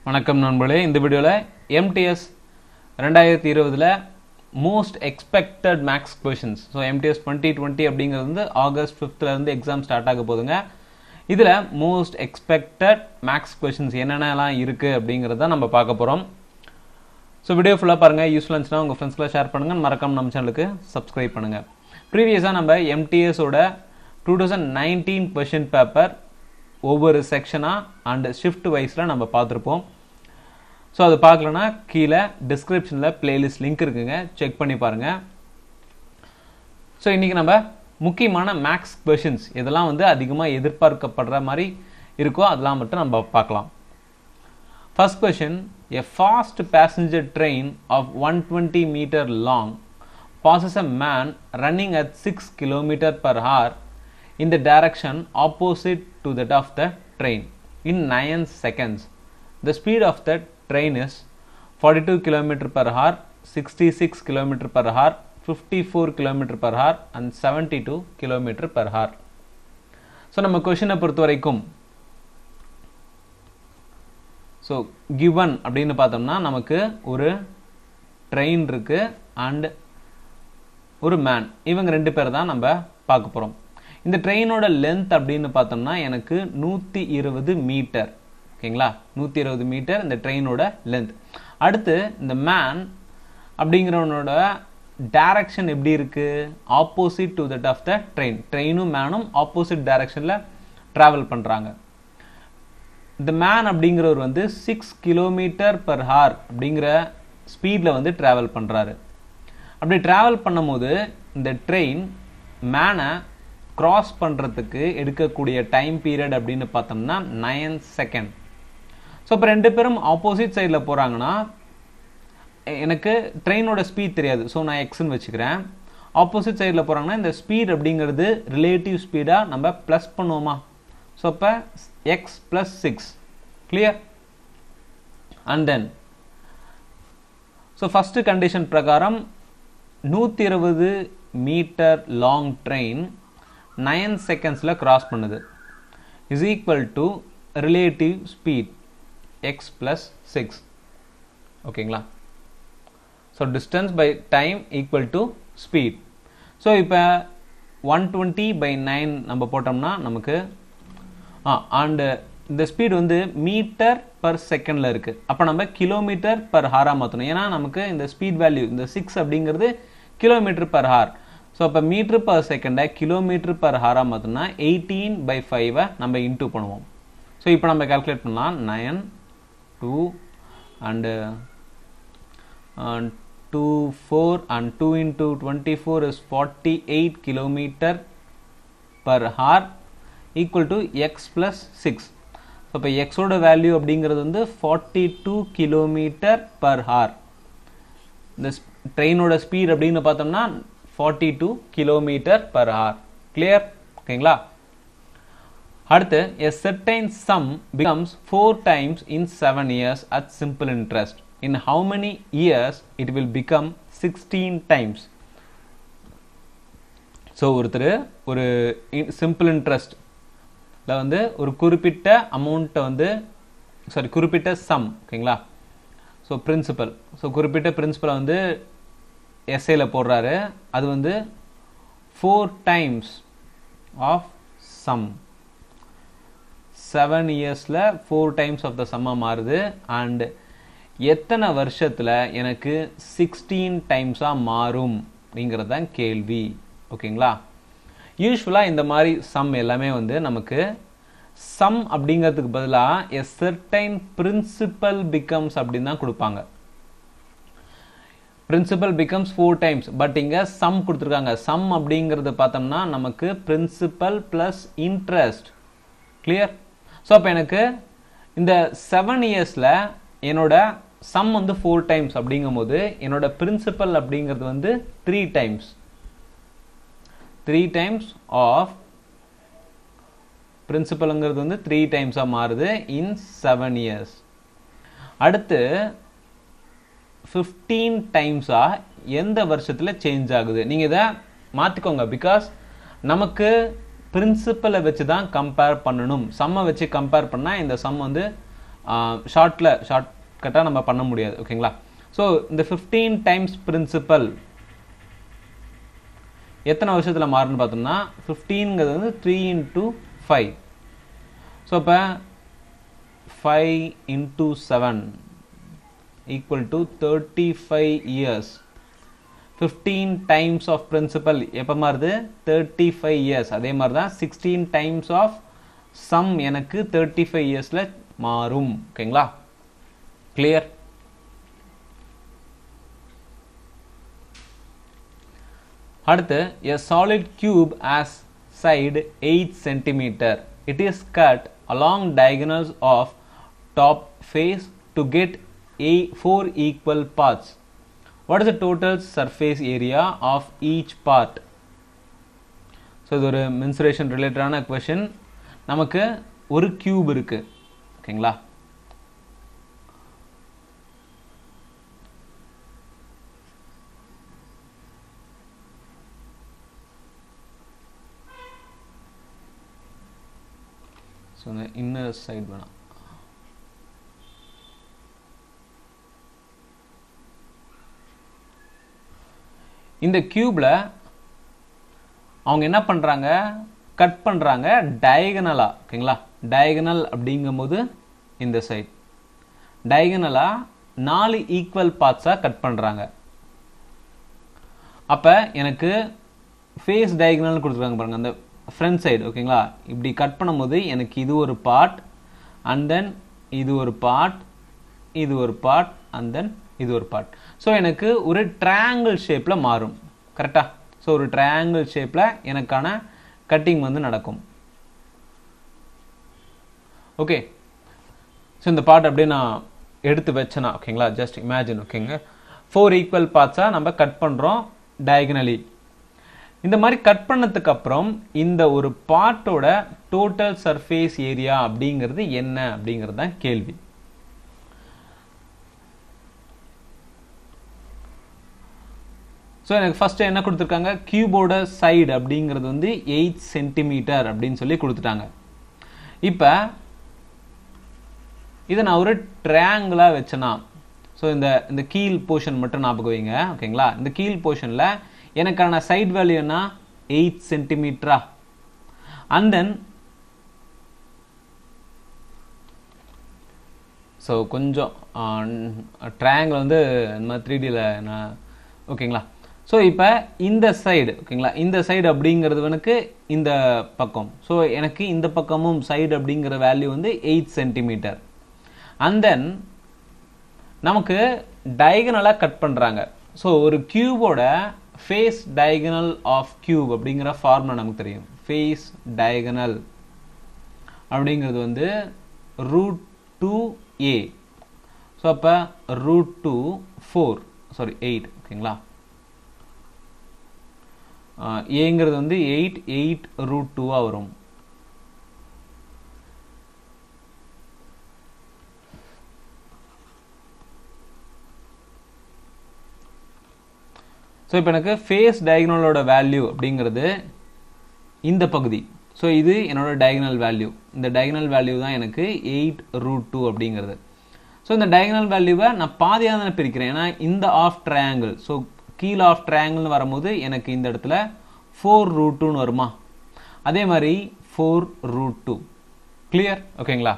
வணக்கம் நண்பர்களே, இந்த வீடியோவில் MTS 2020 most expected maths questions. So MTS 2020 அப்படிங்கிறது வந்து ஆகஸ்ட் 5th எக்ஸாம் ஸ்டார்ட் ஆக போதுங்க. இதில் மோஸ்ட் எக்ஸ்பெக்டட் மேக்ஸ் கொஷின்ஸ் என்னென்னலாம் இருக்குது அப்படிங்கிறத நம்ம பார்க்க போகிறோம். ஸோ வீடியோ ஃபுல்லாக பாருங்கள். யூஸ்ஃபுல்லாக இருந்துச்சுன்னா உங்கள் ஃப்ரெண்ட்ஸ்க்குலாம் ஷேர் பண்ணுங்கள். மறக்காம நம்ம சேனலுக்கு சப்ஸ்கிரைப் பண்ணுங்கள். ப்ரீவியஸாக நம்ம MTSோட 2019 கொஷின் பேப்பர் ஒவ்வொரு செக்ஷனாக அண்ட் ஷிஃப்ட் வைஸில் நம்ம பார்த்துருப்போம். ஸோ அது பார்க்கலன்னா கீழே டிஸ்கிரிப்ஷனில் பிளேலிஸ்ட் லிங்க் இருக்குங்க, செக் பண்ணி பாருங்கள். ஸோ இன்றைக்கி நம்ம முக்கியமான மேக்ஸ் கொஷின்ஸ் இதெல்லாம் வந்து அதிகமாக எதிர்பார்க்கப்படுற மாதிரி இருக்கோ அதெல்லாம் மட்டும் நம்ம பார்க்கலாம். First question, a fast passenger train of 120 meter long passes a man running at 6 km per hour in the direction opposite to that of the train in 9 seconds. The speed of the train is 42 km per hour, 66 km per hour, 54 km per hour and 72 km per hour. So நம்ம கொஷினை பொறுத்த வரைக்கும் so given அப்படின்னு பார்த்தோம்னா நமக்கு ஒரு train இருக்குது and ஒரு மேன், இவங்க ரெண்டு பேர் தான் நம்ம பார்க்க போகிறோம். இந்த ட்ரெயினோட லென்த் அப்படின்னு பார்த்தோம்னா எனக்கு 120 மீட்டர். ஓகேங்களா, 120 மீட்டர் இந்த ட்ரெயினோட லென்த். அடுத்து இந்த மேன் அப்படிங்கிறவனோட டைரக்ஷன் எப்படி இருக்குது? Opposite to that of the train. ட்ரெயினும் மேனும் ஆப்போசிட் டைரக்ஷனில் ட்ராவல் பண்ணுறாங்க. இந்த மேன் அப்படிங்கிறவர் வந்து 6 கிலோமீட்டர் பர் ஹார் அப்படிங்கிற ஸ்பீடில் வந்து ட்ராவல் பண்ணுறாரு. அப்படி ட்ராவல் பண்ணும்போது இந்த ட்ரெயின் மேனை கிராஸ் பண்ணுறதுக்கு எடுக்கக்கூடிய டைம் பீரியட் அப்படின்னு பார்த்தோம்னா 9 செகண்ட். ஸோ இப்போ ரெண்டு பேரும் ஆப்போசிட் சைடில் போகிறாங்கன்னா எனக்கு ட்ரெயினோட ஸ்பீட் தெரியாது, ஸோ நான் எக்ஸ்ன்னு வச்சுக்கிறேன். ஆப்போசிட் சைடில் போகிறாங்கன்னா இந்த ஸ்பீட் அப்படிங்கிறது ரிலேட்டிவ் ஸ்பீடாக நம்ம ப்ளஸ் பண்ணுவோமா? ஸோ இப்போ x plus 6 clear. And then so first condition பிரகாரம் 120 மீட்டர் லாங் ட்ரெயின் 9 செகண்ட்ஸில் கிராஸ் பண்ணுது is equal to relative speed x plus 6. ஓகேங்களா, so distance by time equal to speed. So இப்போ 120/9 நம்ம போட்டோம்னா நமக்கு அண்டு இந்த ஸ்பீட் வந்து மீட்டர் பர் செகண்டில் இருக்குது. அப்போ நம்ம கிலோமீட்டர் பர் ஹாராக மாற்றணும். ஏன்னா நமக்கு இந்த ஸ்பீட் வேல்யூ இந்த 6 அப்படிங்கிறது கிலோமீட்டர் பர் ஹார். ஸோ அப்போ மீட்டர் பர் செகண்டை கிலோமீட்டர் பர் ஹாராக மாற்றினா 18/5 நம்ம இன்டூ பண்ணுவோம். ஸோ இப்போ நம்ம கால்குலேட் பண்ணலாம். 9 2 and 2 4 and 2 into 24 is 48 kilometer per hour equal to x plus 6. So இப்போ எக்ஸோட வேல்யூ அப்படிங்கிறது வந்து 42 கிலோமீட்டர் பர் ஹார். இந்த ட்ரெயினோட ஸ்பீட் அப்படின்னு பார்த்தோம்னா 42 கிலோமீட்டர் பர் ஹார். கிளியர்? ஓகேங்களா. அடுத்து a certain sum becomes 4 times in 7 years at simple interest. In how many years it will become 16 times? So ஒருத்தர் ஒரு சிம்பிள் இன்ட்ரெஸ்ட்டில் வந்து ஒரு குறிப்பிட்ட அமௌண்ட்டை வந்து குறிப்பிட்ட சம், ஓகேங்களா, ஸோ பிரின்சிபல், ஸோ குறிப்பிட்ட பிரின்சிபலை வந்து எஸ்ஏல போடுறாரு. அது வந்து 4 times ஆஃப் சம். 7 இயர்ஸில் 4 times ஆஃப் த சம்மாக மாறுது. அண்ட் எத்தனை வருஷத்தில் எனக்கு 16 டைம்ஸாக மாறும் அப்படிங்கிறது தான் கேள்வி. ஓகேங்களா. யூஸ்வலாக இந்த மாதிரி சம் எல்லாமே வந்து நமக்கு சம் அப்படிங்கிறதுக்கு பதிலாக a certain principal becomes அப்படின்னு தான் கொடுப்பாங்க. பிரின்சிபல் பிகம்ஸ் 4 times, பட் இங்கே சம் கொடுத்துருக்காங்க. சம் அப்படிங்கிறது பார்த்தோம்னா நமக்கு principal plus interest. Clear? So அப்போ எனக்கு இந்த 7 இயர்ஸில் என்னோட சம் வந்து 4 times அப்படிங்கும் போது என்னோட பிரின்சிபல் அப்படிங்கிறது வந்து 3 times. 3 times ஆஃப் பிரின்சிபல்ங்கிறது வந்து 3 டைம்ஸாக மாறுது இன் 7 இயர்ஸ். அடுத்து 15 டைம்ஸாக எந்த வருஷத்தில் சேஞ்ச் ஆகுது? நீங்கள் இதை மாற்றிக்கோங்க. பிகாஸ் நமக்கு பிரின்சிபலை வச்சு தான் கம்பேர் பண்ணணும். சம்மை வச்சு கம்பேர் பண்ணால் இந்த சம் வந்து ஷார்ட்கட்டாக நம்ம பண்ண முடியாது. ஓகேங்களா? ஸோ இந்த 15 டைம்ஸ் பிரின்சிபல் எத்தனை வருஷத்தில் மாறுன்னு பார்த்தோம்னா 15ங்கிறது வந்து 3 into 5. ஸோ இப்போ 5 into 7 equal to 35 years. 15 times of principal எப்போ மாறுது? 35 years. அதே மாதிரி தான் 16 times of sum எனக்கு 35 yearsல மாறும். ஓகேங்களா? கிளியர்? அடுத்து a solid cube has side 8 cm. It is cut along diagonals of top face to get 4 equal parts. What is the total surface area of each part? So இது ஒரு mensuration related question. நமக்கு ஒரு cube இருக்கு. ஓகேங்களா? So இந்த inner side வேணாம். இந்த கியூப்ல அவங்க என்ன பண்றாங்க? கட் பண்றாங்க டயகனலா. ஓகேங்களா? டயகனல் அப்படிங்கும்போது இந்த சைட் டயகனலா 4 ஈக்குவல் பார்ட்ஸா கட் பண்றாங்க. அப்ப எனக்கு ஃபேஸ் டயகனல் கொடுத்துருக்காங்க பாருங்க, அந்த ஃப்ரண்ட் சைடு. ஓகேங்களா? இப்படி கட் பண்ணும்போது எனக்கு இது ஒரு பார்ட், அண்ட் தென் இது ஒரு பார்ட், இது ஒரு பார்ட், அண்ட் தென் இது ஒரு பார்ட். ஸோ எனக்கு ஒரு ட்ரையாங்கிள் ஷேப்ல மாறும். கரெக்டா? ஸோ ஒரு ட்ரையாங்கிள் ஷேப்ல எனக்கான கட்டிங் வந்து நடக்கும். ஓகே. ஸோ இந்த பார்ட் அப்படியே நான் எடுத்து வச்சேனா, ஓகேங்களா, ஜஸ்ட் இமேஜின். ஓகேங்க, 4 ஈக்குவல் பார்ட்ஸா நம்ம கட் பண்றோம் டயகனலி. இந்த மாதிரி கட் பண்ணதுக்கு அப்புறம் இந்த ஒரு பார்ட்டோட டோட்டல் சர்ஃபேஸ் ஏரியா அப்படிங்கிறது என்ன அப்படிங்கிறது தான் கேள்வி. ஸோ எனக்கு ஃபர்ஸ்ட் என்ன கொடுத்துருக்காங்க? கியூபோட சைடு அப்படிங்கிறது வந்து 8 சென்டிமீட்டர் அப்படின்னு சொல்லி கொடுத்துட்டாங்க. இப்போ இதை நான் ஒரு ட்ரையாங்கிளா வச்சேனா, ஸோ இந்த கீழ் போர்ஷன் மட்டும் ஞாபகம் வைங்க. ஓகேங்களா? இந்த கீழ் போர்ஷன்ல எனக்கான சைட் வேல்யூ என்ன? 8 சென்டிமீட்டரா. அண்ட் தென் ஸோ கொஞ்சம் ட்ரையாங்கிள் வந்து இந்த மாதிரி 3Dல ஓகேங்களா? ஸோ இப்போ இந்த சைடு, ஓகேங்களா, இந்த சைடு அப்படிங்கிறது எனக்கு இந்த பக்கம். ஸோ எனக்கு இந்த பக்கமும் சைடு அப்படிங்கிற வேல்யூ வந்து 8 சென்டிமீட்டர். அண்ட் தென் நமக்கு டயகனலா கட் பண்றாங்க. ஸோ ஒரு கியூபோட ஃபேஸ் டயகனல் ஆஃப் கியூப் அப்படிங்கிற ஃபார்முலா நமக்கு தெரியும். ஃபேஸ் டயகனல் அப்படிங்கிறது வந்து √2a. ஸோ அப்போ √2 8. ஓகேங்களா? ஏங்கிறது வந்து 8 √2 வரும். ஸோ இப்போ எனக்கு ஃபேஸ் டயகனலோட வேல்யூ அப்படிங்கிறது இந்த பகுதி. ஸோ இது என்னோட டயகனல் வேல்யூ. இந்த டயகனல் வேல்யூ தான் எனக்கு 8 √2 அப்படிங்கிறது. ஸோ இந்த டயகனல் வேல்யூவை நான் பாதியாக தானே பிரிக்கிறேன், ஏன்னா இந்த ஆஃப் ட்ரையாங்கிள். ஸோ கீழே ஆஃப் ட்ரையாங்கிள்னு வரும்போது எனக்கு இந்த இடத்துல 4 √2ன்னு வருமா? அதே மாதிரி 4 √2. கிளியர்? ஓகேங்களா?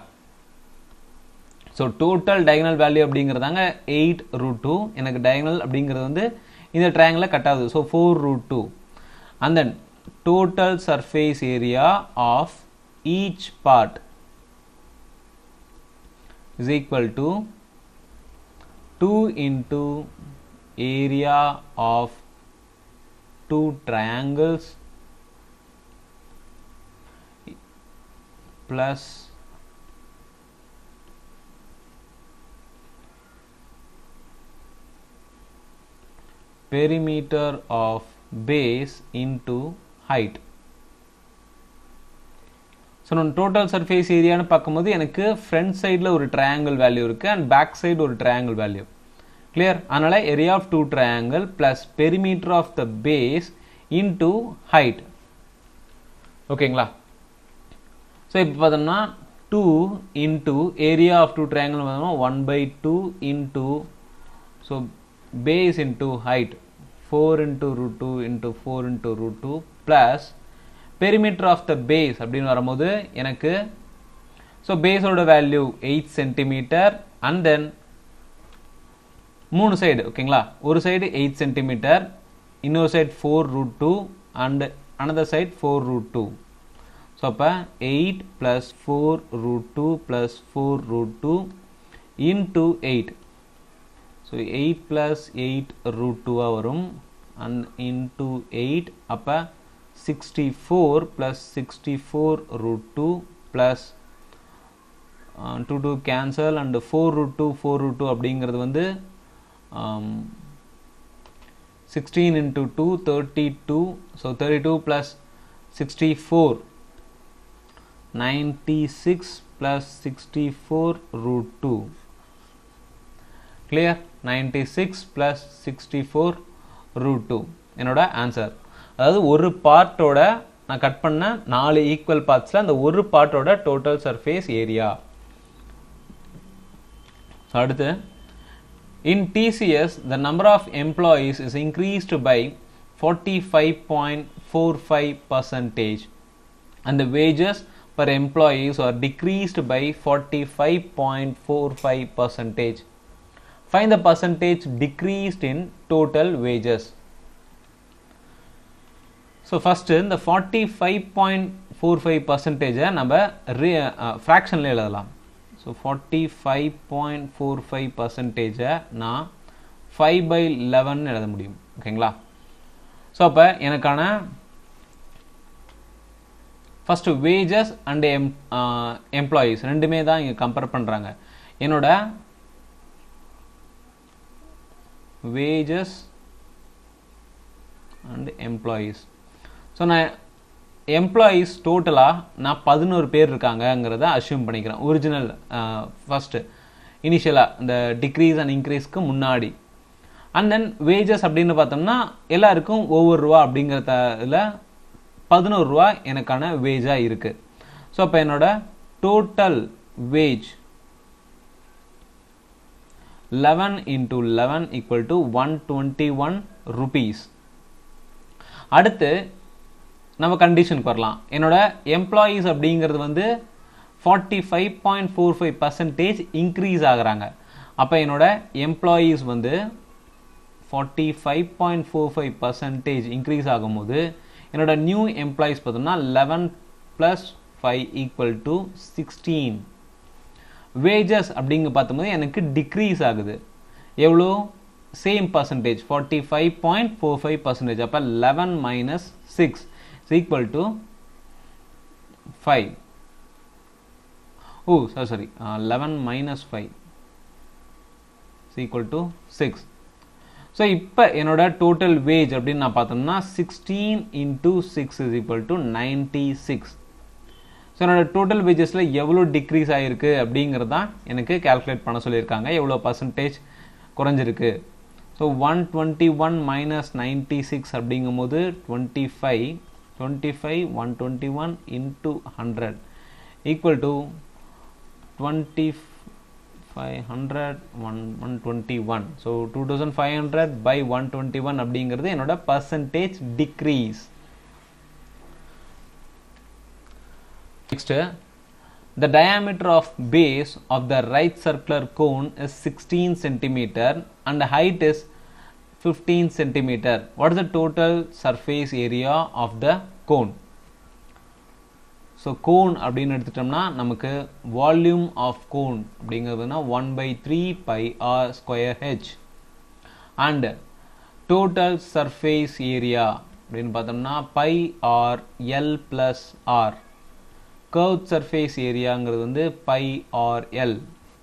ஸோ டோட்டல் டயகனல் வேல்யூ அப்படிங்கிறதாங்க 8 √2. எனக்கு டயகனல் அப்படிங்கிறது வந்து இந்த ட்ரையாங்கிள கட் ஆகுது. So 4 √2. And then total surface area of each part is equal to 2 into area of 2 triangles plus perimeter of base into height. So நான் டோட்டல் சர்ஃபேஸ் ஏரியான்னு பார்க்கும்போது எனக்கு ஃப்ரண்ட் சைடில் ஒரு ட்ரையாங்கிள் வேல்யூ இருக்குது அண்ட் பேக் சைடு ஒரு triangle value. Clear? அதனால area of 2 triangle plus perimeter of the base into height. ஓகேங்களா? ஸோ இப்போ பார்த்தோம்னா 2 into area of two triangle 1 by 2 into, so base into height 4 into root 2 into 4 into root 2 plus perimeter of the base அப்படின்னு வரும்போது எனக்கு so base ஓட value 8 cm and then மூணு side ஓகேங்களா, ஒரு சைடு 8 cm, இன்னொரு side 4 root 2 and another side 4 root 2. so அப்ப 8 plus 4 root 2 plus 4 root 2 into 8. so 8 plus 8 root 2 வரும் and into 8 அப்ப 64 plus 64 root 2 plus 2 2 cancel and 4 root 2 4 root 2 அப்படிங்கிறது வந்து 16 into 2 32, so 32 plus 64 96 plus 64 root 2. clear? 96 plus 64 root 2 என்னோட answer. அதாவது ஒரு பார்ட்டோட நான் cut பண்ண 4 ஈக்குவல் பார்ட்ஸ்ல அந்த ஒரு பார்ட்டோட டோட்டல் சர்ஃபேஸ் ஏரியா. அடுத்து, in TCS the number of employees is increased by 45.45% and the wages per employees are decreased by 45.45%. find the percentage decreased in total wages. so first இந்த 45.45% நம்ம ஃபிராக்ஷன்ல எழுதலாம். so 45.45% நான் 5/11 எழுத முடியும் ஓகேங்களா. ஸோ அப்போ எனக்கான ஃபர்ஸ்ட் வேஜஸ் அண்ட் எம்ப்ளாயீஸ் ரெண்டுமே தான் இங்கே கம்பேர் பண்ணுறாங்க. என்னோட வேஜஸ் அண்ட் எம்ப்ளாயீஸ், ஸோ நான் எம்ப்ளாயீஸ் டோட்டலாக நான் 11 பேர் இருக்காங்கங்கிறத அஷ்யூம் பண்ணிக்கிறேன் ஒரிஜினல் ஃபர்ஸ்ட் இனிஷியலாக இந்த டிக்ரீஸ் அண்ட் இன்க்ரீஸ்க்கு முன்னாடி. அண்ட் தென் வேஜஸ் அப்படின்னு பார்த்தோம்னா எல்லாருக்கும் ஒவ்வொரு ரூபா அப்படிங்கிறதுல 11 ரூபா எனக்கான வேஜாக இருக்குது. ஸோ அப்போ என்னோட total wage 11 into 11 equal to 121 rupees. அடுத்து நம்ம கண்டிஷனுக்கு வரலாம். என்னோட எம்ப்ளாயீஸ் அப்படிங்கிறது வந்து 45.45% இன்க்ரீஸ் ஆகுறாங்க. அப்போ என்னோட எம்ப்ளாயீஸ் வந்து 45.45% இன்க்ரீஸ் ஆகும்போது என்னோட நியூ எம்ப்ளாயீஸ் பார்த்தோம்னா 11 plus 5 equal to 16. வேஜஸ் அப்படிங்க பார்க்கும்போது எனக்கு டிக்ரீஸ் ஆகுது. எவ்வளோ? Same percentage 45.45%. அப்போ 11 minus 6 is equal to 5. Oh, sorry. 11 minus 5 is equal to 6. So இப்போ என்னோட டோட்டல் வேஜ் அப்படின்னு நான் பார்த்தோம்னா 16 into 6 is equal to 96. So என்னோட டோட்டல் வேஜஸில் எவ்வளோ டிக்ரீஸ் ஆகிருக்கு அப்படிங்கிறது தான் எனக்கு கேல்குலேட் பண்ண சொல்லியிருக்காங்க. எவ்வளோ பர்சன்டேஜ் குறைஞ்சிருக்கு. ஸோ 121 minus 96 அப்படிங்கும் போது 25 121 into 100 equal to 2500 121. So 2500 by 121 அப்படிங்கிறது என்னோட percentage degrees. Next, the diameter of base of the right circular cone is 16 cm and the height is 15 cm. What is the total surface area of the cone? So cone அப்படின்னு எடுத்துட்டோம்னா நமக்கு volume of cone அப்படிங்கிறதுனா 1/3 pi r square h and total surface area அப்படின்னு பார்த்தோம்னா pi r l plus r. curved surface ஏரியாங்கிறது வந்து pi r l.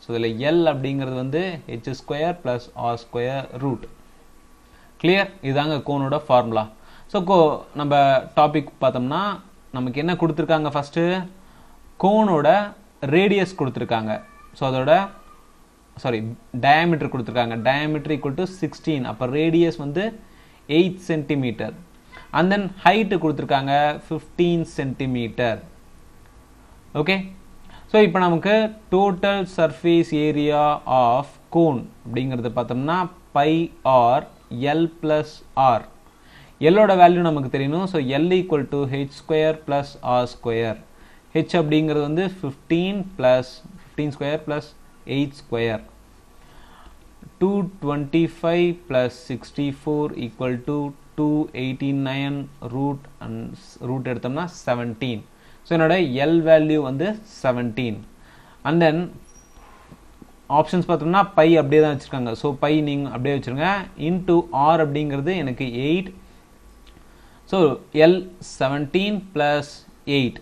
So இதில் l அப்படிங்கிறது வந்து h square plus r square root. Clear? இதுதாங்க கோனோட ஃபார்முலா. ஸோ நம்ம topic பார்த்தோம்னா நமக்கு என்ன கொடுத்துருக்காங்க? ஃபஸ்ட்டு கோனோட ரேடியஸ் கொடுத்துருக்காங்க. ஸோ அதோட டயாமீட்டர் கொடுத்துருக்காங்க. Diameter equal to 16. அப்போ ரேடியஸ் வந்து 8 சென்டிமீட்டர். அண்ட் தென் ஹைட்டு கொடுத்துருக்காங்க 15 சென்டிமீட்டர். ஓகே, ஸோ இப்போ நமக்கு total surface area of cone அப்படிங்கிறது பார்த்தோம்னா pi r l plus r. எல்லோட வேல்யூ நமக்கு தெரியணும். So l equal to h square plus r square. H அப்படிங்கிறது வந்து 15 square plus 8 square. 225 plus 64 equal to 289 root எடுத்தோம்னா 17. ஸோ என்னோட L வேல்யூ வந்து 17. அண்ட் தென் ஆப்ஷன்ஸ் பார்த்தோம்னா பை அப்படியே தான் வச்சுருக்காங்க. ஸோ பை நீங்கள் அப்படியே வச்சுருங்க. இன்டூ ஆர் அப்படிங்கிறது எனக்கு 8. So L 17 plus 8.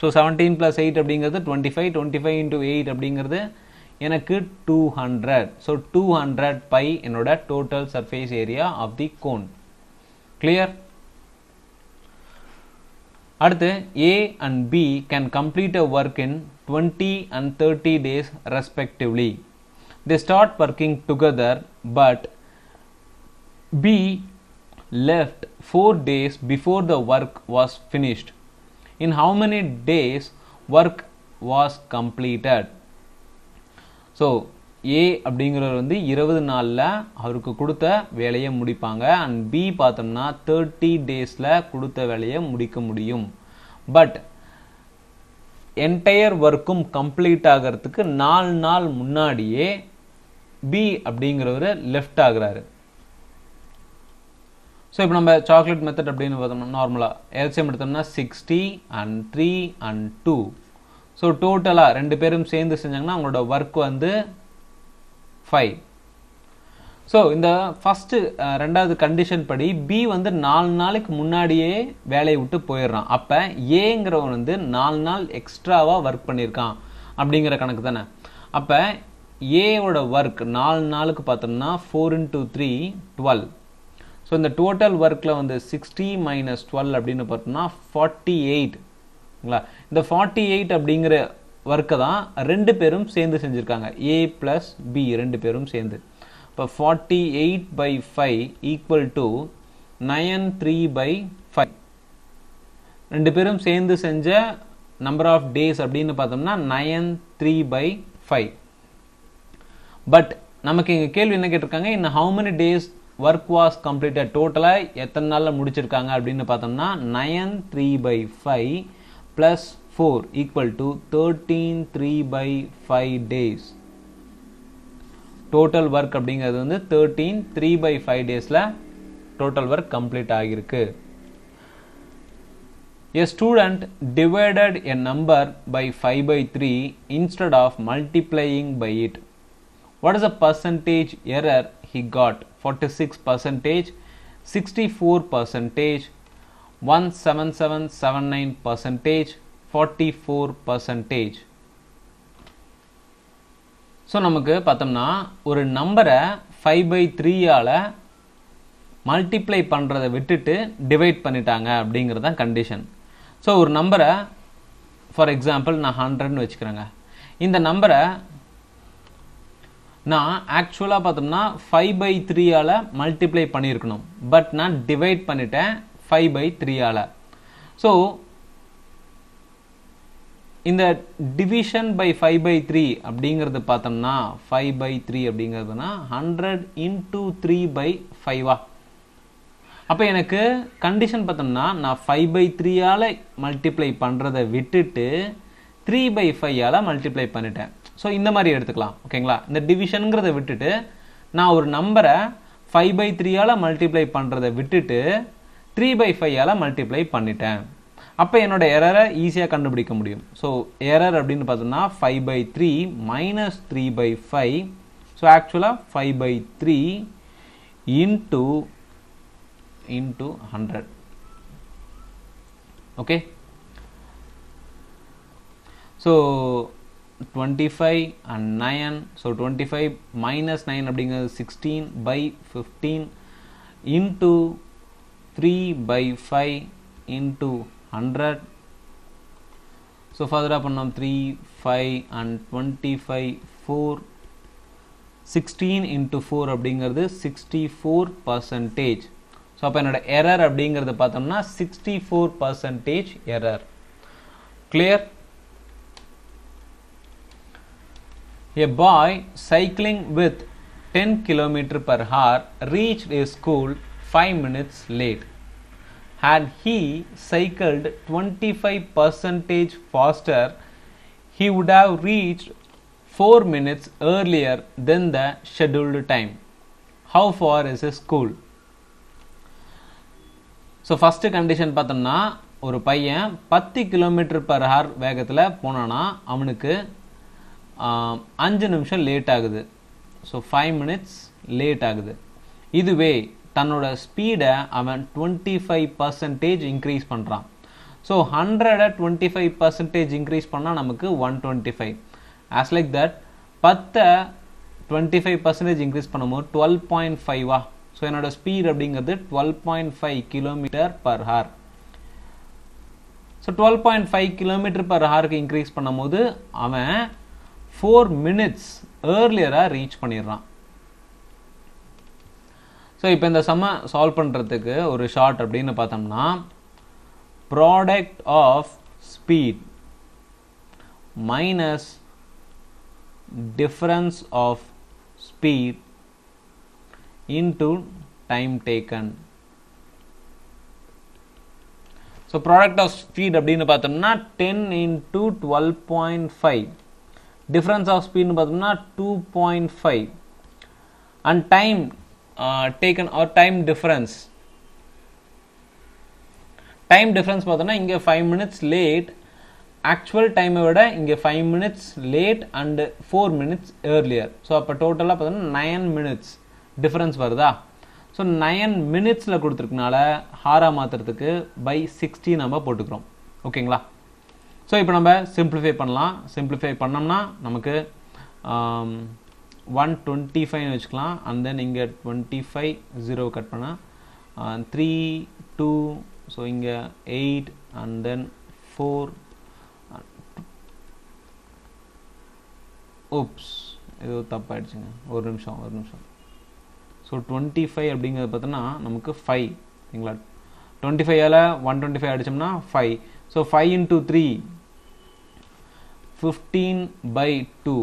So 17 plus 8 அப்படிங்கிறது 25. 25 into 8 அப்படிங்கிறது எனக்கு 200. ஸோ 200 பை என்னோட total surface area of the cone. Clear? அடுத்து A and B can complete a work in 20 and 30 days respectively. They start working together, but B left 4 days before the work was finished. In how many days work was completed? So A அப்படிங்கிறவர் வந்து 20 நாளில் அவருக்கு கொடுத்த வேலையை முடிப்பாங்க. And B பார்த்தோம்னா 30 டேஸில் கொடுத்த வேலையை முடிக்க முடியும். பட் என்டையர் ஒர்க்கும் கம்ப்ளீட் ஆகிறதுக்கு 4 நாள் முன்னாடியே B அப்படிங்கிறவர் லெஃப்ட் ஆகுறாரு. ஸோ இப்போ நம்ம சாக்லேட் மெத்தட் அப்படின்னு பார்த்தோம்னா நார்மலாக எல்சிஎம் எடுத்தோம்னா 60 and 3 and 2. ஸோ டோட்டலாக 2 பேரும் சேர்ந்து செஞ்சாங்கன்னா அவங்களோட ஒர்க் வந்து 5. ஸோ இந்த ஃபஸ்ட்டு ரெண்டாவது கண்டிஷன் படி பி வந்து 4 நாளைக்கு முன்னாடியே வேலையை விட்டு போயிடுறான். அப்போ ஏங்கிறவன் வந்து 4 நாள் எக்ஸ்ட்ராவாக ஒர்க் பண்ணியிருக்கான் அப்படிங்கிற கணக்கு தானே. அப்போ ஏவோட ஒர்க் 4 நாளுக்கு பார்த்தோம்னா 4 into 3 12. ஸோ இந்த டோட்டல் ஒர்க்கில் வந்து 60 minus 12 அப்படின்னு பார்த்தோம்னா 48ங்களா. இந்த 48 அப்படிங்கிற ஒர்க்கை தான் 2 பேரும் சேர்ந்து செஞ்சுருக்காங்க. A + B 2 பேரும் சேர்ந்து. இப்போ 48/5 ஈக்குவல் டு 93/5. 2 பேரும் சேர்ந்து செஞ்ச நம்பர் ஆஃப் டேஸ் அப்படின்னு பார்த்தோம்னா 93/5. பட் நமக்கு இங்கே கேள்வி என்ன கேட்டிருக்காங்க, இன்னும் how many days work was completed, டோட்டலாக எத்தனை நாளில் முடிச்சிருக்காங்க அப்படின்னு பார்த்தோம்னா 93/5 plus 4 equal to 13/3/5 days. Total work அப்படிங்கிறது வந்து 13/3/5 டேஸில் டோட்டல் ஒர்க் கம்ப்ளீட் ஆகியிருக்கு. A student divided a number by 5/3 instead of multiplying by it. What is the percentage error he got? 46%, 64%, 17779%, 44%. So நமக்கு பார்த்தோம்னா ஒரு நம்பரை 5/3ஆல் மல்டிப்ளை பண்ணுறதை விட்டுட்டு டிவைட் பண்ணிட்டாங்க அப்படிங்கிறது தான் கண்டிஷன். ஸோ ஒரு நம்பரை ஃபார் எக்ஸாம்பிள் நான் 100ன்னு வச்சுக்கிறேங்க. இந்த நம்பரை நான் ஆக்சுவலாக பார்த்தோம்னா 5/3ஆல் மல்டிப்ளை பண்ணியிருக்கணும். பட் நான் டிவைட் பண்ணிட்டேன் 5/3ஆல். ஸோ இந்த டிவிஷன் பை 5/3 அப்படிங்கிறது பார்த்தோம்னா 5/3 அப்படிங்கிறதுனா 100 into 3/5. அப்போ எனக்கு கண்டிஷன் பார்த்தோம்னா நான் 5/3ஆல் மல்டிப்ளை பண்ணுறதை விட்டுட்டு 3/5ஆல் மல்டிப்ளை பண்ணிட்டேன். ஸோ இந்த மாதிரி எடுத்துக்கலாம். ஓகேங்களா? இந்த டிவிஷனுங்கிறத விட்டுட்டு நான் ஒரு நம்பரை 5/3ஆல் மல்டிப்ளை பண்ணுறதை விட்டுட்டு 3/5ஆல் மல்டிப்ளை பண்ணிட்டேன். அப்போ என்னோட எரரை ஈஸியாக கண்டுபிடிக்க முடியும். ஸோ எரர் அப்படின்னு பார்த்தோம்னா 5/3 minus 3/5. ஸோ ஆக்சுவலாக 5/3 into 100. Okay. So 25 and 9. So 25 minus 9 அப்படிங்கிறது 16/15 into 3/5 into 100. ஸோ ஃபர்தராக பண்ணோம் 3, 5 and 25, 4. 16 into 4 அப்படிங்கிறது 64%. ஸோ அப்போ என்னோட எரர் அப்படிங்கிறது பார்த்தோம்னா 64% error. Clear? A boy cycling with 10 km per hour reached his school 5 minutes late. Had he cycled 25% faster, he would have reached 4 minutes earlier than the scheduled time. How far is his school? So first condition பார்த்தோம்னா ஒரு பையன் 10 km per hour வேகத்தில் போனானா அவனுக்கு 5 நிமிஷம் late ஆகுது. So 5 minutes late ஆகுது. இதுவே தன்னோட ஸ்பீடை அவன் 25% இன்க்ரீஸ் பண்ணுறான். ஸோ 100 25% இன்க்ரீஸ் பண்ணால் நமக்கு 125. ஆஸ் லைக் தட் 10 25% இன்க்ரீஸ் பண்ணும்போது 12.5 ஸோ என்னோட ஸ்பீட் அப்படிங்கிறது 12.5 km per hour. So 12.5 km per hourக்கு இன்க்ரீஸ் பண்ணும்போது அவன் 4 minutes ஏர்லியராக ரீச் பண்ணிடுறான். ஸோ இப்போ இந்த சம்மை சால்வ் பண்ணுறதுக்கு ஒரு ஷார்ட் அப்படின்னு பார்த்தோம்னா product of speed minus difference of speed into time taken. So product of speed அப்படினு பார்த்தோம்னா 10 into 12.5. difference of speed னு பார்த்தோம்னா 2.5. and time taken or time difference பார்த்தோம்னா இங்க 5 minutes late, actual time விட இங்க 5 minutes late and 4 minutes earlier. so அப்ப டோட்டலா பார்த்தோம்னா 9 minutes டிஃபரன்ஸ் வருதா. ஸோ 9 மினிட்ஸில் கொடுத்துருக்கனால ஹாரா மாற்றுறதுக்கு by 60 நம்ம போட்டுக்கிறோம். ஓகேங்களா. ஸோ இப்போ நம்ம சிம்பிளிஃபை பண்ணலாம். சிம்பிளிஃபை பண்ணோம்னா நமக்கு 125 வச்சுக்கலாம். அண்ட் தென் இங்கே 25 0 கட் பண்ணால் 3 2 ஸோ இங்கே 8 அண்ட் தென் 4 ஓப்ஸ் ஏதோ தப்பாயிடுச்சுங்க. ஒரு நிமிஷம். ஸோ 25 அப்படிங்கிறது பார்த்தோன்னா நமக்கு 5 சரிங்களா. 25ஆல் 125 அடித்தோம்னா 5. So 5 into 3 15/2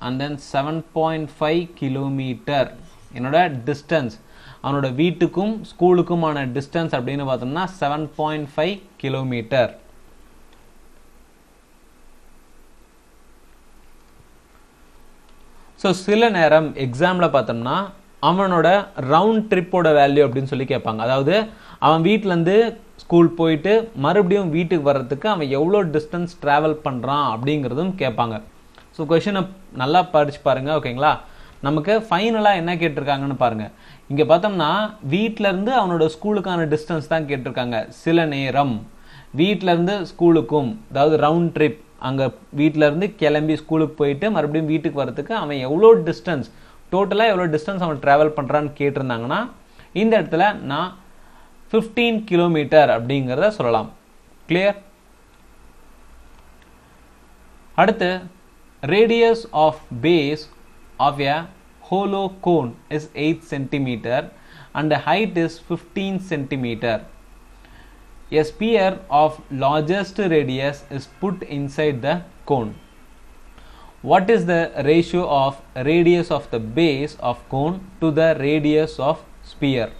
and then 7.5 kilometre என்னோட டிஸ்டன்ஸ். அவனோட வீட்டுக்கும் ஸ்கூலுக்குமான டிஸ்டன்ஸ் அப்படின்னு பார்த்தோம்னா 7.5 கிலோமீட்டர். ஸோ சில நேரம் எக்ஸாமில் பார்த்தோம்னா அவனோட ரவுண்ட் ட்ரிப்போட வேல்யூ அப்படின்னு சொல்லி கேட்பாங்க. அதாவது அவன் வீட்டிலேருந்து ஸ்கூல் போயிட்டு மறுபடியும் வீட்டுக்கு வர்றதுக்கு அவன் எவ்வளோ டிஸ்டன்ஸ் ட்ராவல் பண்ணுறான் அப்படிங்கிறதும் கேட்பாங்க. ஸோ கொஷினை நல்லா படிச்சு பாருங்கள். ஓகேங்களா. நமக்கு ஃபைனலாக என்ன கேட்டிருக்காங்கன்னு பாருங்கள். இங்கே பார்த்தோம்னா வீட்டிலேருந்து அவனோட ஸ்கூலுக்கான டிஸ்டன்ஸ் தான் கேட்டிருக்காங்க. சில நேரம் வீட்டிலேருந்து ஸ்கூலுக்கும், அதாவது ரவுண்ட் ட்ரிப், அங்கே வீட்டிலேருந்து கிளம்பி ஸ்கூலுக்கு போயிட்டு மறுபடியும் வீட்டுக்கு வர்றதுக்கு அவன் எவ்வளோ டிஸ்டன்ஸ், டோட்டலாக எவ்வளோ டிஸ்டன்ஸ் அவன் ட்ராவல் பண்ணுறான்னு கேட்டிருந்தாங்கன்னா இந்த இடத்துல நான் 15 கிலோமீட்டர் அப்படிங்கிறத சொல்லலாம். கிளியர். அடுத்து radius of base of a hollow cone is 8 centimetre and height is 15 centimetre. A sphere of largest radius is put inside the cone. What is the ratio of radius of the base of cone to the radius of sphere?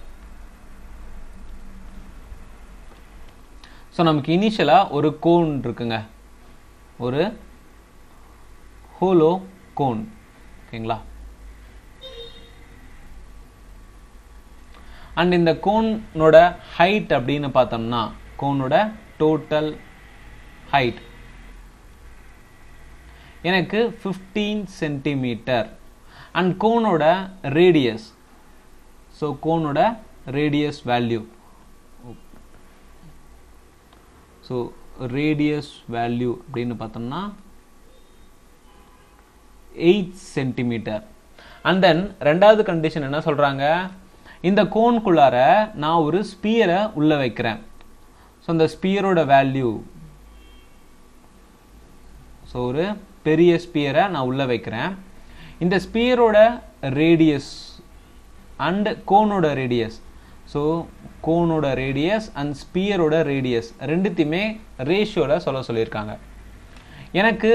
So நமக்கு இனிஷியலா ஒரு cone இருக்குங்க, ஒரு hollow cone. ஓகேங்களா. And இந்த கோனோட height அப்படின்னு பார்த்தோம்னா கோனோட total height எனக்கு 15 சென்டிமீட்டர். அண்ட் கோனோட ரேடியஸ், ஸோ கோனோட radius value, so radius value அப்படின்னு பார்த்தோம்னா 8 சென்டிமீட்டர். அண்ட் தென் ரெண்டாவது கண்டிஷன் என்ன சொல்றாங்க, இந்த கோனுக்குள்ளார நான் ஒரு ஸ்பியரை உள்ள வைக்கிறேன். ஸோ இந்த ஸ்பியரோட வேல்யூ, ஸோ ஒரு பெரிய ஸ்பியரை நான் உள்ள வைக்கிறேன். இந்த ஸ்பியரோட ரேடியஸ் அண்ட் கோனோட ரேடியஸ், ஸோ கோனோட ரேடியஸ் அண்ட் ஸ்பியரோட ரேடியஸ் ரெண்டுத்தையுமே ரேஷியோவில் சொல்லியிருக்காங்க. எனக்கு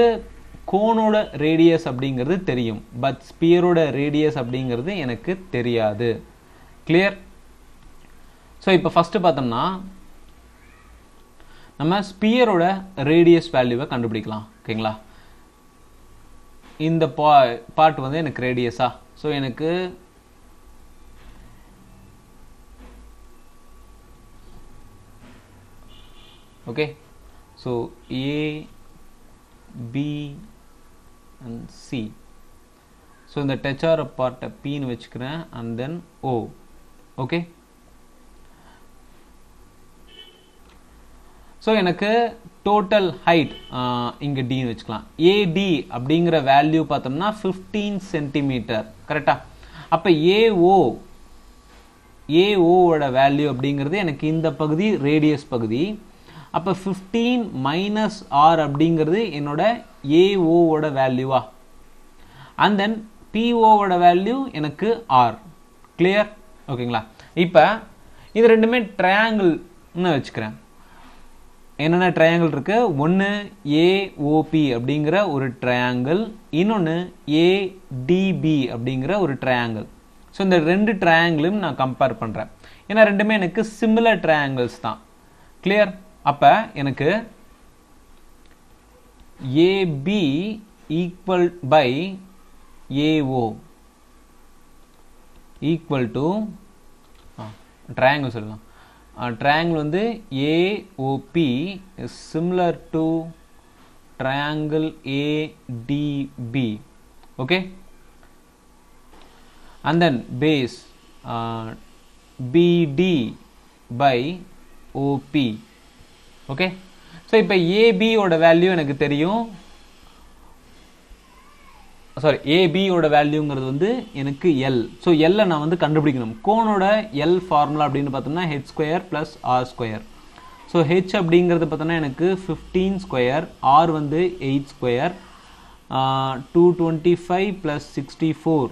கோனோட ரேடியஸ் அப்படிங்கிறது தெரியும், பட் ஸ்பியரோட ரேடியஸ் அப்படிங்கிறது எனக்கு தெரியாது. கிளியர்? ஸோ இப்போ ஃபஸ்ட்டு பார்த்தோம்னா நம்ம ஸ்பியரோட ரேடியஸ் வேல்யூவை கண்டுபிடிக்கலாம். ஓகேங்களா? இந்த பார்ட் வந்து எனக்கு ரேடியஸா, ஸோ எனக்கு okay, so A, B and C. So இந்த டச்சார பார்ட்டை Pன்னு வச்சுக்கிறேன் and then O. Okay, so எனக்கு டோட்டல் ஹைட் இங்கே டின்னு வச்சுக்கலாம். AD அப்படிங்கிற வேல்யூ பார்த்தோம்னா 15 சென்டிமீட்டர். கரெக்டா? அப்போ AOவோட வேல்யூ அப்படிங்கிறது எனக்கு இந்த பகுதி ரேடியஸ் பகுதி. அப்போ 15 மைனஸ் R அப்படிங்கிறது என்னோட AOவோட வேல்யூவா, அண்ட் தென் POவோட வேல்யூ எனக்கு R. கிளியர்? ஓகேங்களா? இப்போ இது ரெண்டுமே ட்ரையாங்கிள்னு வச்சுக்கிறேன். என்னென்ன ட்ரையாங்கிள் இருக்கு? ஒன்று AOP அப்படிங்கிற ஒரு ட்ரையாங்கிள், இன்னொன்று ADB அப்படிங்கிற ஒரு ட்ரையாங்கிள். ஸோ இந்த ரெண்டு ட்ரையாங்கிளும் நான் கம்பேர் பண்ணுறேன். ஏன்னா ரெண்டுமே எனக்கு சிமிலர் ட்ரையாங்கிள்ஸ் தான். கிளியர்? அப்போ எனக்கு AB equal by AO equal to triangle சொல்லலாம். triangle வந்து AOP is similar to triangle ADB. Okay, and then base BD by OP. Okay, so இப்போ AB ஓட வேல்யூ எனக்கு தெரியும். சாரி, AB ஓட வேல்யூங்கிறது வந்து எனக்கு L. ஸோ L நான் வந்து கண்டுபிடிக்கணும். கோனோட L ஃபார்முலா அப்படின்னு பார்த்தோம்னா h square plus r square. So h அப்படிங்கிறது பார்த்தோம்னா எனக்கு 15 ஸ்கொயர், R வந்து 8 square, 225 plus 64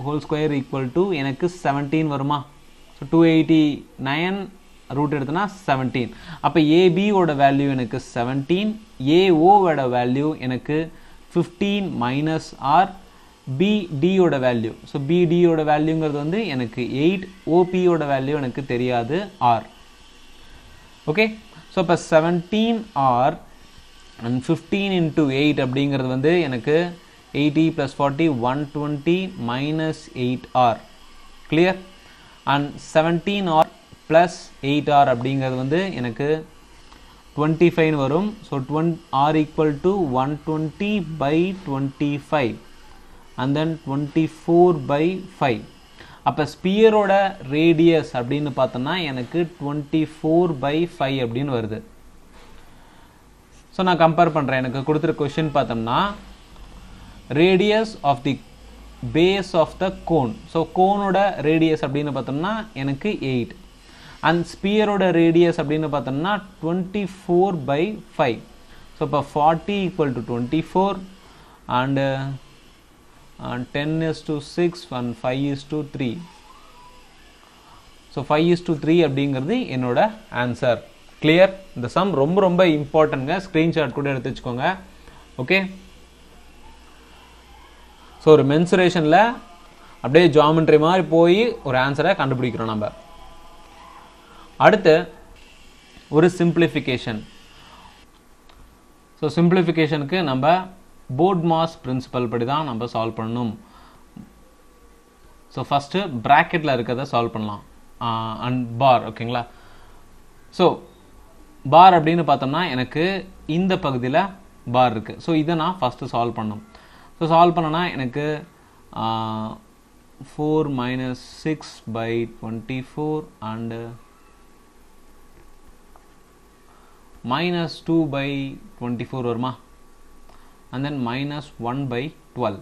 whole square equal to எனக்கு 17 வருமா? ஸோ 289 ரூட் எடுத்தோன்னா 17. அப்போ ABயோட வேல்யூ எனக்கு 17, AOவோட வேல்யூ எனக்கு 15 மைனஸ் R, BDயோட வேல்யூ, ஸோ BDயோட வேல்யூங்கிறது வந்து எனக்கு 8, OPயோட வேல்யூ எனக்கு தெரியாது R. ஓகே, ஸோ இப்போ 17R அண்ட் 15 இன்ட்டு 8 அப்படிங்கிறது வந்து எனக்கு 80 plus 40 120 minus 8R. Clear? And 17R plus 8R அப்படிங்கிறது வந்து எனக்கு 25 வரும். So R equal to 120 by 25 and then 24 by 5. அப்போ ஸ்பியரோட ரேடியஸ் அப்படின்னு பார்த்தோம்னா எனக்கு 24 by 5 அப்படின்னு வருது. ஸோ நான் கம்பேர் பண்ணுறேன். எனக்கு கொடுத்துருக்க கொஷின் பார்த்தோம்னா radius of the base of the cone. So கோனோட ரேடியஸ் அப்படின்னு பார்த்தோம்னா எனக்கு 8. அண்ட் ஸ்பியரோட ரேடியஸ் அப்படின்னு பார்த்தோம்னா 24 by 5. ஸோ இப்போ 40 equal to 24 and 10 is to 6 and 5 is to 3. So 5 is to 3 அப்படிங்கிறது என்னோட ஆன்சர். கிளியர்? இந்த சம் ரொம்ப ரொம்ப இம்பார்ட்டன்ட்ங்க. ஸ்க்ரீன்ஷாட் கூட எடுத்து வச்சுக்கோங்க. ஓகே, ஸோ ஒரு மென்சுரேஷனில் அப்படியே ஜாமெண்ட்ரி மாதிரி போய் ஒரு ஆன்சரை கண்டுபிடிக்கிறோம் நம்ம. அடுத்து ஒரு சிம்பிளிஃபிகேஷன். ஸோ சிம்பிளிஃபிகேஷனுக்கு நம்ம போர்ட் மாஸ் பிரின்சிபல் படி தான் நம்ம சால்வ் பண்ணணும். ஸோ ஃபஸ்ட்டு ப்ராக்கெட்டில் இருக்கிறத சால்வ் பண்ணலாம். அண்ட் பார். ஓகேங்களா? ஸோ பார் அப்படின்னு பார்த்தோம்னா எனக்கு இந்த பகுதியில் பார் இருக்குது. ஸோ இதை நான் ஃபஸ்ட்டு சால்வ் பண்ணணும். ஸோ சால்வ் பண்ணனா எனக்கு 4 minus 6 by 24 and minus 2 by 24 வருமா? and then minus 1 by 12.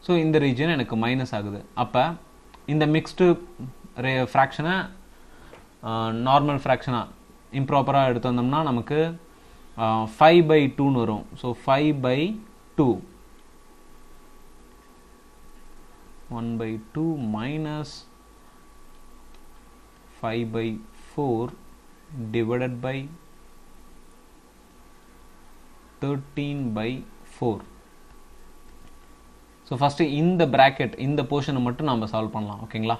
So இந்த ரீஜன் எனக்கு மைனஸ் ஆகுது. அப்போ இந்த மிக்ஸ்டு ஃப்ராக்ஷனை நார்மல் ஃப்ராக்ஷனாக இம்ப்ராப்பராக எடுத்து வந்தோம்னா நமக்கு 5 by 2ன்னு வரும். So 5 by 2 1 by 2 minus 5 by 4 divided by 13/4. So first இந்த ப்ராக்கெட் இந்த போர்ஷனை மட்டும் நம்ம சால்வ் பண்ணலாம். ஓகேங்களா?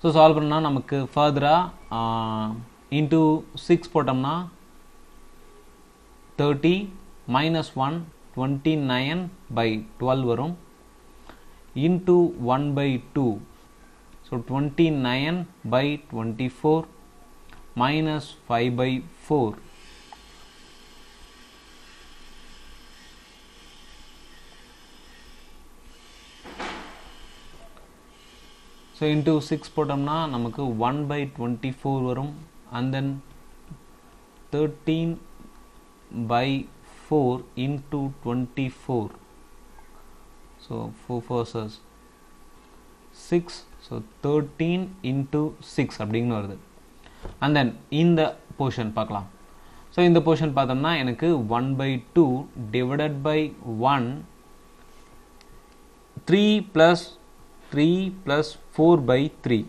ஸோ சால்வ் பண்ணால் நமக்கு ஃபர்தராக இன்ட்டு 6 போட்டோம்னா 30 minus 1 29/12 வரும். Into 1/2, so 29/24 minus 5/4. So into 6 போட்டோம்னா நமக்கு 1/24 வரும். And then 13/4 into 24. So 4 4s 6. So 13 into 6 அப்படின்னு வருது. அண்ட் தென் இந்த போர்ஷன் பார்க்கலாம். ஸோ இந்த போர்ஷன் பார்த்தோம்னா எனக்கு 1/2 divided by 1 3 plus 4/3.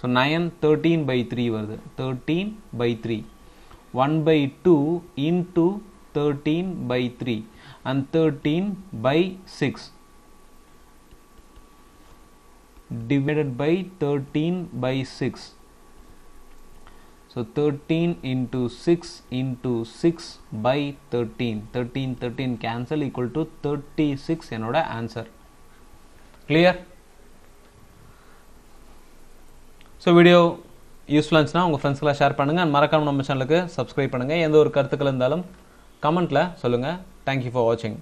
ஸோ 9 13/3 வருது. 13/3 1/2 into 13/3 and 13/6 divided by 13/6. So 13 into 6 into 6/13. 13 cancel equal to 36 என்னோட ஆன்சர். கிளியர்? ஸோ வீடியோ யூஸ்ஃபுல்லாக இருந்துச்சுன்னா உங்கள் ஃப்ரெண்ட்ஸ்க்கெலாம் ஷேர் பண்ணுங்கள். மறக்காம நம்ம சேனலுக்கு சப்ஸ்கிரைப் பண்ணுங்கள். எந்த ஒரு கருத்துக்கள் இருந்தாலும் கமெண்ட்டில் சொல்லுங்கள். தேங்க்யூ ஃபார் வாட்சிங்.